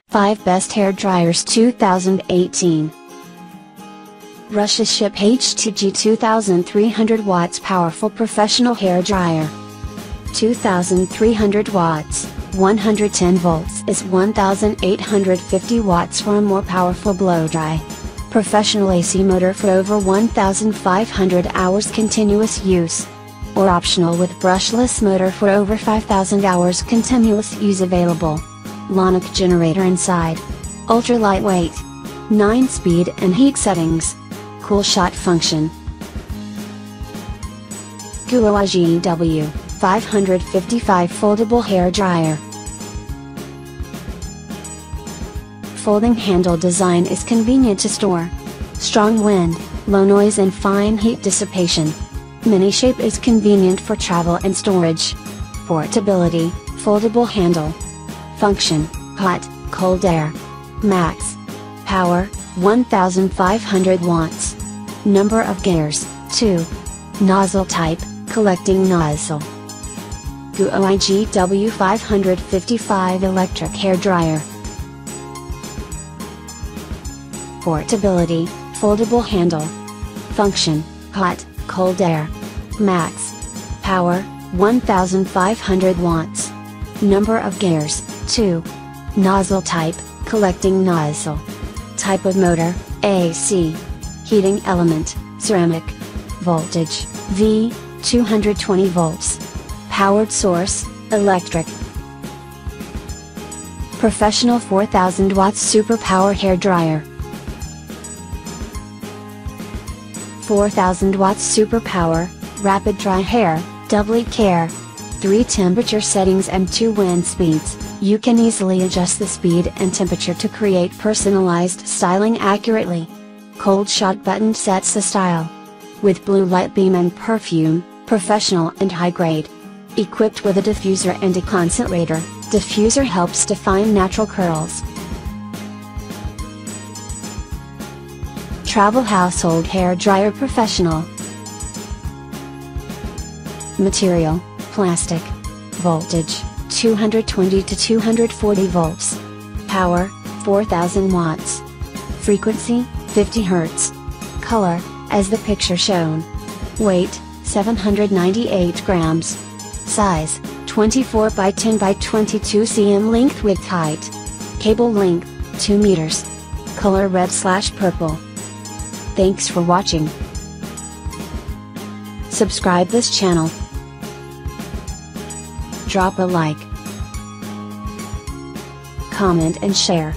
5 Best Hair Dryers 2018. Russia Ship HTG 2300 watts Powerful Professional Hair Dryer. 2300 watts, 110 volts is 1850 watts for a more powerful blow dry. Professional AC motor for over 1500 hours continuous use. Or optional with brushless motor for over 5000 hours continuous use available. Ionic generator inside. Ultra lightweight. 9 speed and heat settings. Cool shot function. GUOWEI GW 555 Foldable Hair Dryer. Folding handle design is convenient to store. Strong wind, low noise and fine heat dissipation. Mini shape is convenient for travel and storage. Portability, foldable handle. Function, hot, cold air. Max. Power, 1500 watts. Number of gears, 2. Nozzle type, collecting nozzle. GUOWEI GW 555 Electric Hair Dryer. Portability, foldable handle. Function, hot, cold air. Max. Power, 1500 watts. Number of gears, 2. Nozzle type, collecting nozzle. Type of motor, AC. Heating element, ceramic. Voltage, V, 220 volts. Powered source, electric. Professional 4000 watts Super Power Hair Dryer. 4000 watts Super Power, Rapid Dry Hair, Doubly Care. 3 temperature settings and 2 wind speeds. You can easily adjust the speed and temperature to create personalized styling accurately. Cold shot button sets the style. With blue light beam and perfume, professional and high grade. Equipped with a diffuser and a concentrator, diffuser helps define natural curls. Travel Household Hair Dryer Professional. Material, plastic. Voltage, 220 to 240 volts. Power, 4000 watts. Frequency, 50 Hz. Color, as the picture shown. Weight, 798 grams. Size, 24 by 10 by 22 cm length width height. Cable length, 2 meters. Color red/purple. Thanks for watching. Subscribe this channel. Drop a like. Comment and share.